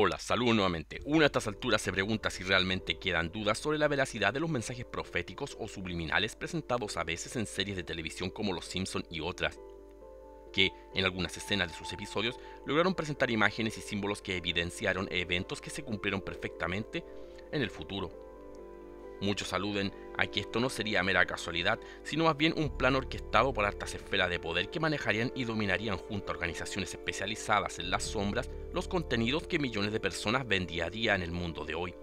Hola, saludo nuevamente. Uno a estas alturas se pregunta si realmente quedan dudas sobre la veracidad de los mensajes proféticos o subliminales presentados a veces en series de televisión como Los Simpson y otras, que, en algunas escenas de sus episodios, lograron presentar imágenes y símbolos que evidenciaron eventos que se cumplieron perfectamente en el futuro. Muchos aluden a que esto no sería mera casualidad, sino más bien un plan orquestado por altas esferas de poder que manejarían y dominarían junto a organizaciones especializadas en las sombras los contenidos que millones de personas ven día a día en el mundo de hoy.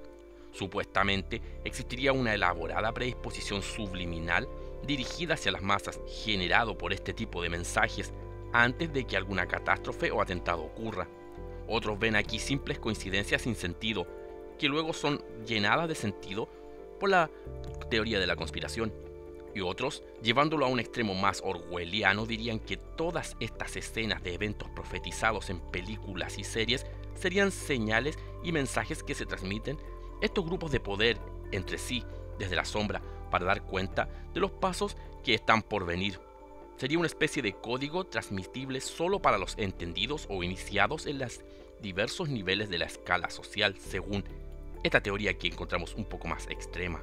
Supuestamente existiría una elaborada predisposición subliminal dirigida hacia las masas, generado por este tipo de mensajes antes de que alguna catástrofe o atentado ocurra. Otros ven aquí simples coincidencias sin sentido, que luego son llenadas de sentido por la teoría de la conspiración. Y otros, llevándolo a un extremo más orwelliano, dirían que todas estas escenas de eventos profetizados en películas y series serían señales y mensajes que se transmiten estos grupos de poder entre sí desde la sombra para dar cuenta de los pasos que están por venir. Sería una especie de código transmitible solo para los entendidos o iniciados en los diversos niveles de la escala social, según esta teoría que encontramos un poco más extrema.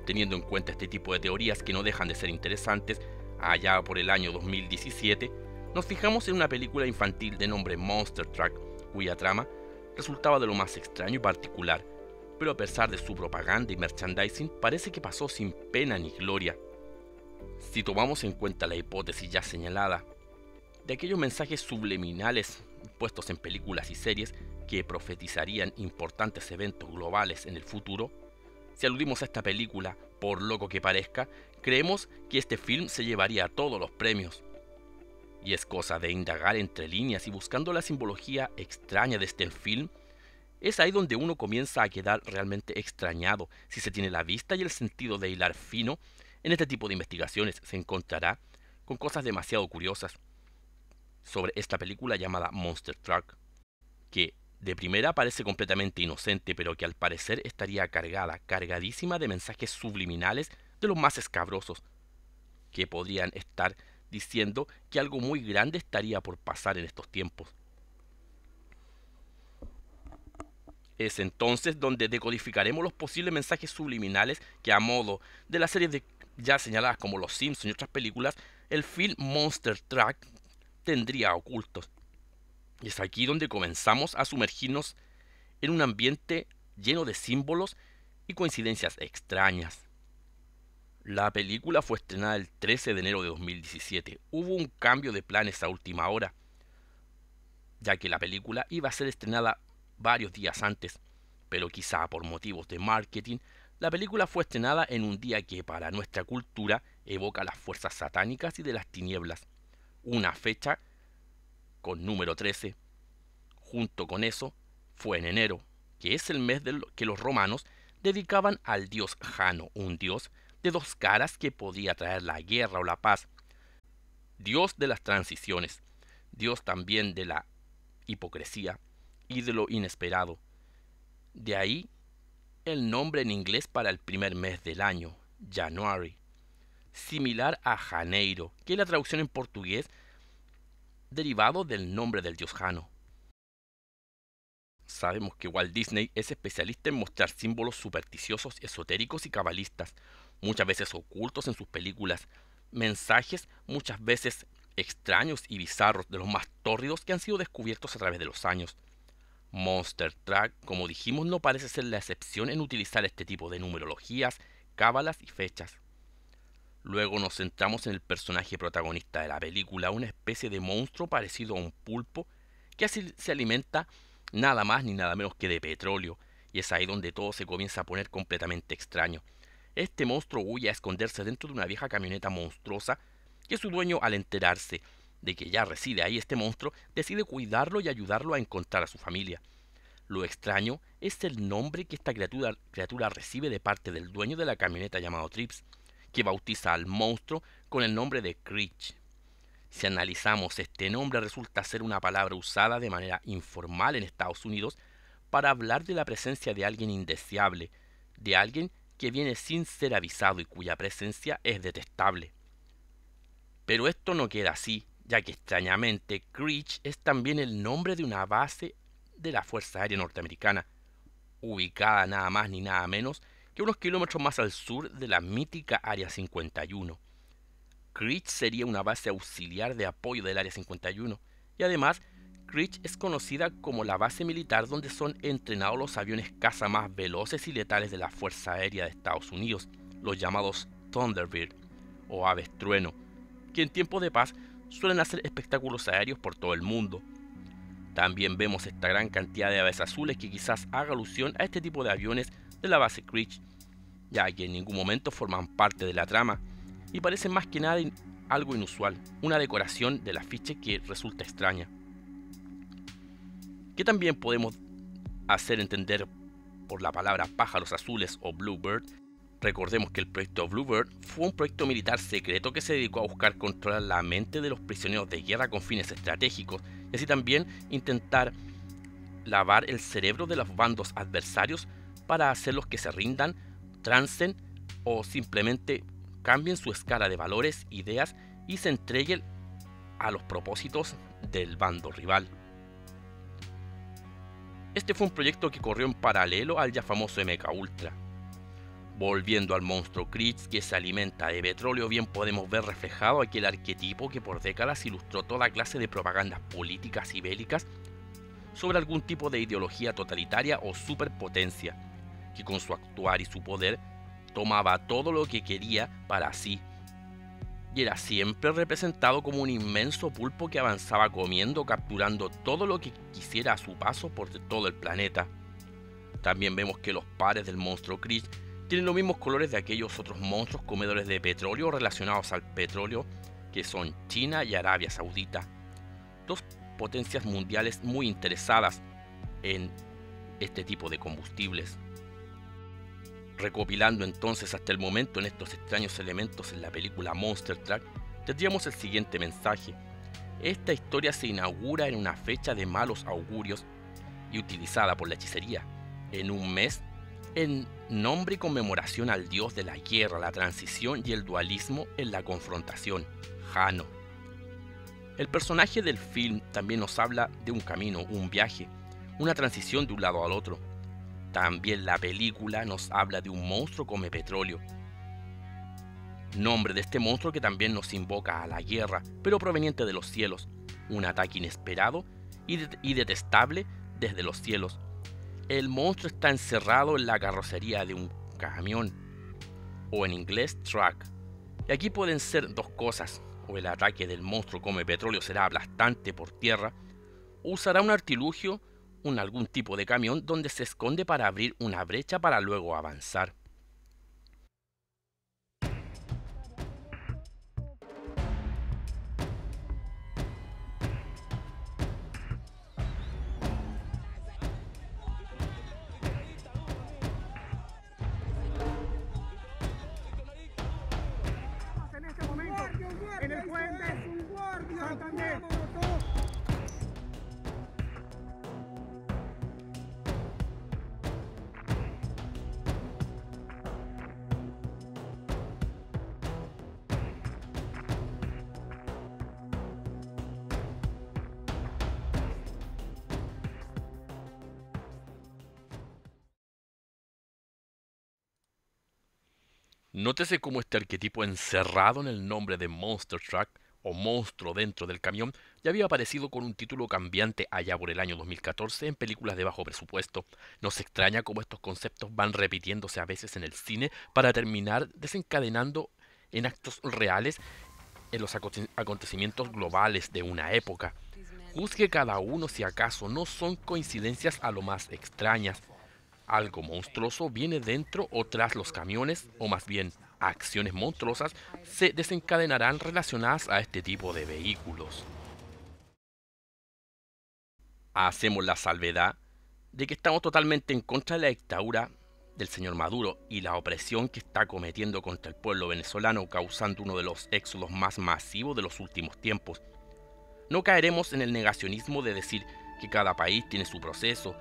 Teniendo en cuenta este tipo de teorías que no dejan de ser interesantes, allá por el año 2017, nos fijamos en una película infantil de nombre Monster Truck, cuya trama resultaba de lo más extraño y particular, pero a pesar de su propaganda y merchandising parece que pasó sin pena ni gloria. Si tomamos en cuenta la hipótesis ya señalada, de aquellos mensajes subliminales puestos en películas y series que profetizarían importantes eventos globales en el futuro, si aludimos a esta película, por loco que parezca, creemos que este film se llevaría todos los premios. Y es cosa de indagar entre líneas y buscando la simbología extraña de este film, es ahí donde uno comienza a quedar realmente extrañado. Si se tiene la vista y el sentido de hilar fino, en este tipo de investigaciones se encontrará con cosas demasiado curiosas sobre esta película llamada Monster Truck, que de primera parece completamente inocente, pero que al parecer estaría cargadísima de mensajes subliminales de los más escabrosos, que podrían estar diciendo que algo muy grande estaría por pasar en estos tiempos. Es entonces donde decodificaremos los posibles mensajes subliminales que, a modo de las series ya señaladas como Los Simpsons y otras películas, el film Monster Truck tendría ocultos. Y es aquí donde comenzamos a sumergirnos en un ambiente lleno de símbolos y coincidencias extrañas. La película fue estrenada el 13 de enero de 2017. Hubo un cambio de planes a última hora, ya que la película iba a ser estrenada varios días antes, pero quizá por motivos de marketing, la película fue estrenada en un día que para nuestra cultura evoca las fuerzas satánicas y de las tinieblas, una fecha con número 13. Junto con eso, fue en enero, que es el mes que los romanos dedicaban al dios Jano, un dios de dos caras que podía traer la guerra o la paz, dios de las transiciones, dios también de la hipocresía y de lo inesperado. De ahí el nombre en inglés para el primer mes del año, January, similar a Janeiro, que es la traducción en portugués derivado del nombre del dios Jano. Sabemos que Walt Disney es especialista en mostrar símbolos supersticiosos, esotéricos y cabalistas, muchas veces ocultos en sus películas, mensajes muchas veces extraños y bizarros de los más tórridos que han sido descubiertos a través de los años. Monster Truck, como dijimos, no parece ser la excepción en utilizar este tipo de numerologías, cábalas y fechas. Luego nos centramos en el personaje protagonista de la película, una especie de monstruo parecido a un pulpo que así se alimenta nada más ni nada menos que de petróleo, y es ahí donde todo se comienza a poner completamente extraño. Este monstruo huye a esconderse dentro de una vieja camioneta monstruosa que su dueño, al enterarse de que ya reside ahí este monstruo, decide cuidarlo y ayudarlo a encontrar a su familia. Lo extraño es el nombre que esta criatura recibe de parte del dueño de la camioneta llamado Trips, que bautiza al monstruo con el nombre de Creech. Si analizamos este nombre, resulta ser una palabra usada de manera informal en Estados Unidos para hablar de la presencia de alguien indeseable, de alguien que viene sin ser avisado y cuya presencia es detestable. Pero esto no queda así, ya que extrañamente Creech es también el nombre de una base de la Fuerza Aérea Norteamericana, ubicada nada más ni nada menos que unos kilómetros más al sur de la mítica Área 51. Creech sería una base auxiliar de apoyo del Área 51, y además Creech es conocida como la base militar donde son entrenados los aviones caza más veloces y letales de la Fuerza Aérea de Estados Unidos, los llamados Thunderbird o aves trueno, que en tiempos de paz suelen hacer espectáculos aéreos por todo el mundo. También vemos esta gran cantidad de aves azules que quizás haga alusión a este tipo de aviones de la base Creech, ya que en ningún momento forman parte de la trama y parecen más que nada algo inusual, una decoración del afiche que resulta extraña. ¿Qué también podemos hacer entender por la palabra pájaros azules o Bluebird? Recordemos que el proyecto Bluebird fue un proyecto militar secreto que se dedicó a buscar controlar la mente de los prisioneros de guerra con fines estratégicos y así también intentar lavar el cerebro de los bandos adversarios para hacerlos que se rindan, trancen o simplemente cambien su escala de valores, ideas y se entreguen a los propósitos del bando rival. Este fue un proyecto que corrió en paralelo al ya famoso MK Ultra. Volviendo al monstruo Creech que se alimenta de petróleo, bien podemos ver reflejado aquel arquetipo que por décadas ilustró toda clase de propagandas políticas y bélicas sobre algún tipo de ideología totalitaria o superpotencia, que con su actuar y su poder tomaba todo lo que quería para sí, y era siempre representado como un inmenso pulpo que avanzaba comiendo, capturando todo lo que quisiera a su paso por todo el planeta. También vemos que los pares del monstruo Creech tienen los mismos colores de aquellos otros monstruos comedores de petróleo relacionados al petróleo, que son China y Arabia Saudita, dos potencias mundiales muy interesadas en este tipo de combustibles. Recopilando entonces hasta el momento en estos extraños elementos en la película Monster Truck, tendríamos el siguiente mensaje. Esta historia se inaugura en una fecha de malos augurios y utilizada por la hechicería, en un mes en nombre y conmemoración al dios de la guerra, la transición y el dualismo en la confrontación, Jano. El personaje del film también nos habla de un camino, un viaje, una transición de un lado al otro. También la película nos habla de un monstruo come petróleo, nombre de este monstruo que también nos invoca a la guerra, pero proveniente de los cielos, un ataque inesperado y detestable desde los cielos. El monstruo está encerrado en la carrocería de un camión, o en inglés truck. Y aquí pueden ser dos cosas: o el ataque del monstruo come petróleo será aplastante por tierra, o usará un artilugio, algún tipo de camión donde se esconde para abrir una brecha para luego avanzar. En este momento, en el puente, Santander. Nótese cómo este arquetipo encerrado en el nombre de Monster Truck o monstruo dentro del camión ya había aparecido con un título cambiante allá por el año 2014 en películas de bajo presupuesto. Nos extraña cómo estos conceptos van repitiéndose a veces en el cine para terminar desencadenando en actos reales en los acontecimientos globales de una época. Juzgue cada uno si acaso no son coincidencias a lo más extrañas. Algo monstruoso viene dentro o tras los camiones, o más bien, acciones monstruosas se desencadenarán relacionadas a este tipo de vehículos. Hacemos la salvedad de que estamos totalmente en contra de la dictadura del señor Maduro y la opresión que está cometiendo contra el pueblo venezolano, causando uno de los éxodos más masivos de los últimos tiempos. No caeremos en el negacionismo de decir que cada país tiene su proceso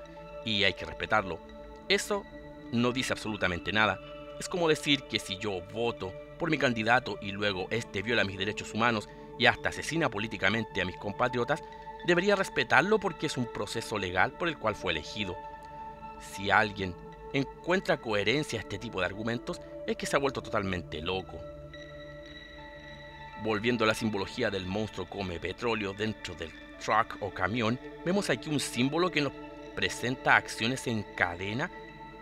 y hay que respetarlo. Eso no dice absolutamente nada. Es como decir que si yo voto por mi candidato y luego este viola mis derechos humanos y hasta asesina políticamente a mis compatriotas, debería respetarlo porque es un proceso legal por el cual fue elegido. Si alguien encuentra coherencia a este tipo de argumentos, es que se ha vuelto totalmente loco. Volviendo a la simbología del monstruo come petróleo dentro del truck o camión, vemos aquí un símbolo que nos presenta acciones en cadena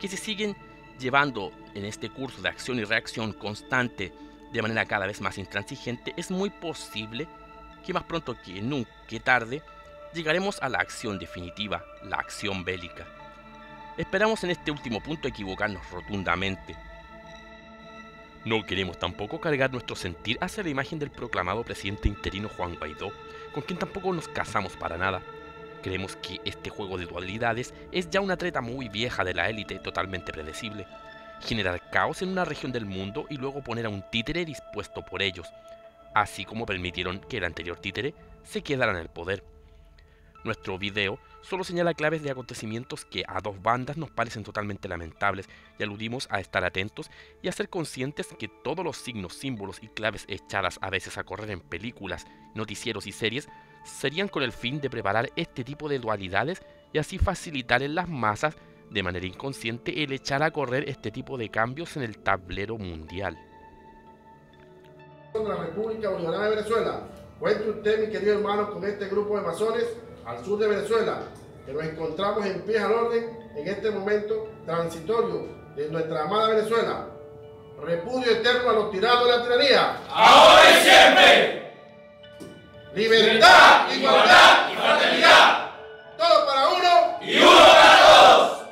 que se siguen llevando en este curso de acción y reacción constante de manera cada vez más intransigente. Es muy posible que más pronto que tarde llegaremos a la acción definitiva, la acción bélica. Esperamos en este último punto equivocarnos rotundamente. No queremos tampoco cargar nuestro sentir hacia la imagen del proclamado presidente interino Juan Guaidó, con quien tampoco nos casamos para nada. Creemos que este juego de dualidades es ya una treta muy vieja de la élite, totalmente predecible. Generar caos en una región del mundo y luego poner a un títere dispuesto por ellos, así como permitieron que el anterior títere se quedara en el poder. Nuestro video solo señala claves de acontecimientos que a dos bandas nos parecen totalmente lamentables y aludimos a estar atentos y a ser conscientes que todos los signos, símbolos y claves echadas a veces a correr en películas, noticieros y series serían con el fin de preparar este tipo de dualidades y así facilitar en las masas de manera inconsciente el echar a correr este tipo de cambios en el tablero mundial. La República Bolivariana de Venezuela. Cuente usted, mi querido hermano, con este grupo de masones al sur de Venezuela, que nos encontramos en pie al orden en este momento transitorio de nuestra amada Venezuela. Repudio eterno a los tiranos de la tiranía. ¡Ahora y siempre! ¡Libertad, igualdad y fraternidad! ¡Todo para uno ¡Y uno para todos!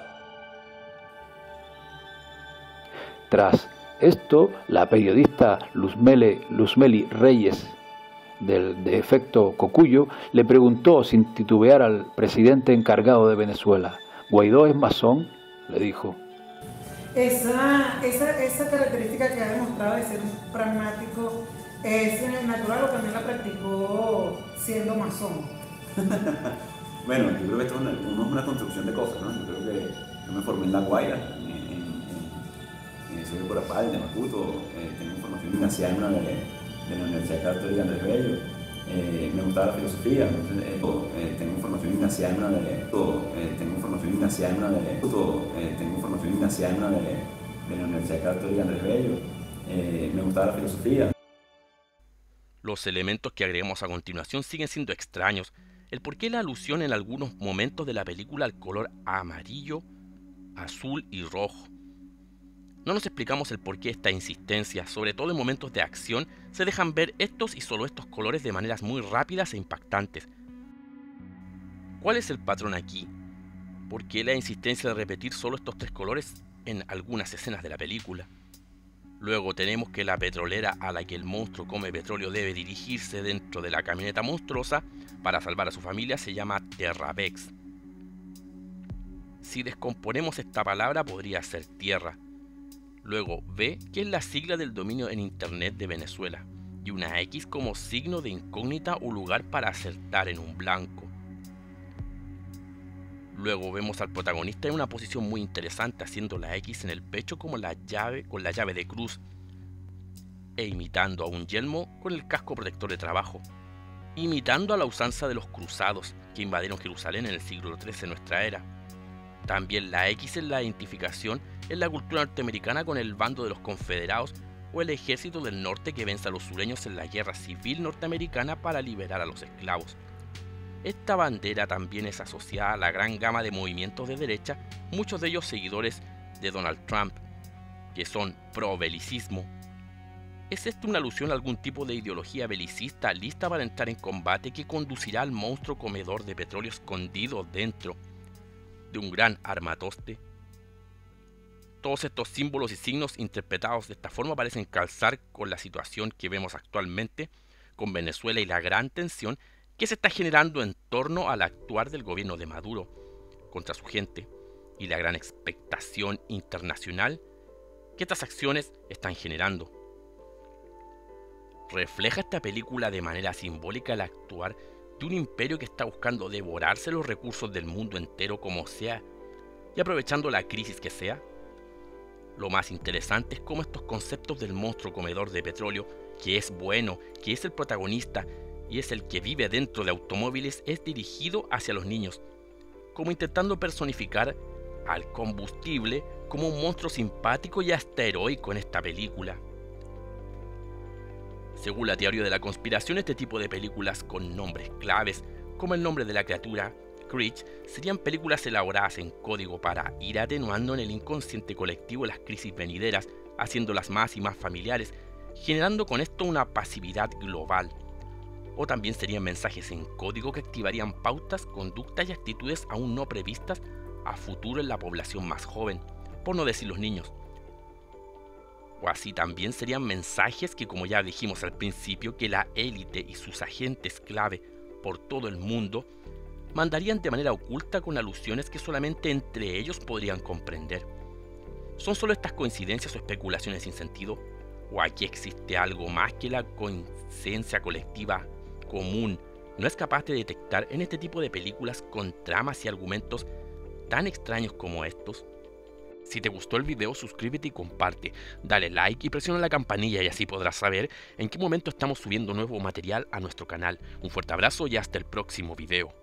Tras esto, la periodista Luzmeli Reyes, de Efecto Cocuyo, le preguntó sin titubear al presidente encargado de Venezuela: ¿Guaidó es masón?, le dijo. Esa característica que ha demostrado de ser un pragmático es natural o también la practicó siendo masón. Bueno, yo creo que esto es una construcción de cosas, ¿no? Yo creo que yo me formé en La Guaira, soy de Corapal, de Maputo, tengo formación gimnasiana de la Universidad Católica Andrés Bello, me gustaba la filosofía, tengo formación gimnasiana de la Universidad Católica Andrés Bello, me gustaba la filosofía. Los elementos que agregamos a continuación siguen siendo extraños. El por qué la alusión en algunos momentos de la película al color amarillo, azul y rojo. No nos explicamos el por qué esta insistencia, sobre todo en momentos de acción, se dejan ver estos y solo estos colores de maneras muy rápidas e impactantes. ¿Cuál es el patrón aquí? ¿Por qué la insistencia de repetir solo estos tres colores en algunas escenas de la película? Luego tenemos que la petrolera a la que el monstruo come petróleo debe dirigirse dentro de la camioneta monstruosa para salvar a su familia se llama Terravex. Si descomponemos esta palabra podría ser tierra. Luego V, que es la sigla del dominio en internet de Venezuela, y una X como signo de incógnita o lugar para acertar en un blanco. Luego vemos al protagonista en una posición muy interesante haciendo la X en el pecho como con la llave de cruz e imitando a un yelmo con el casco protector de trabajo, imitando a la usanza de los cruzados que invadieron Jerusalén en el siglo III de nuestra era. También la X en la identificación en la cultura norteamericana con el bando de los confederados o el ejército del norte que vence a los sureños en la guerra civil norteamericana para liberar a los esclavos. Esta bandera también es asociada a la gran gama de movimientos de derecha, muchos de ellos seguidores de Donald Trump, que son pro-belicismo. ¿Es esto una alusión a algún tipo de ideología belicista lista para entrar en combate que conducirá al monstruo comedor de petróleo escondido dentro de un gran armatoste? Todos estos símbolos y signos interpretados de esta forma parecen calzar con la situación que vemos actualmente con Venezuela y la gran tensión que se está generando en torno al actuar del gobierno de Maduro contra su gente y la gran expectación internacional que estas acciones están generando. ¿Refleja esta película de manera simbólica el actuar de un imperio que está buscando devorarse los recursos del mundo entero como sea y aprovechando la crisis que sea? Lo más interesante es cómo estos conceptos del monstruo comedor de petróleo, que es bueno, que es el protagonista, y es el que vive dentro de automóviles, es dirigido hacia los niños, como intentando personificar al combustible como un monstruo simpático y hasta heroico en esta película. Según la teoría de la conspiración, este tipo de películas con nombres claves, como el nombre de la criatura, Creech, serían películas elaboradas en código para ir atenuando en el inconsciente colectivo las crisis venideras, haciéndolas más y más familiares, generando con esto una pasividad global. O también serían mensajes en código que activarían pautas, conductas y actitudes aún no previstas a futuro en la población más joven, por no decir los niños. O así también serían mensajes que, como ya dijimos al principio, que la élite y sus agentes clave por todo el mundo mandarían de manera oculta con alusiones que solamente entre ellos podrían comprender. ¿Son solo estas coincidencias o especulaciones sin sentido? ¿O aquí existe algo más que la conciencia colectiva común no es capaz de detectar en este tipo de películas con tramas y argumentos tan extraños como estos? Si te gustó el video, suscríbete y comparte, dale like y presiona la campanilla y así podrás saber en qué momento estamos subiendo nuevo material a nuestro canal. Un fuerte abrazo y hasta el próximo video.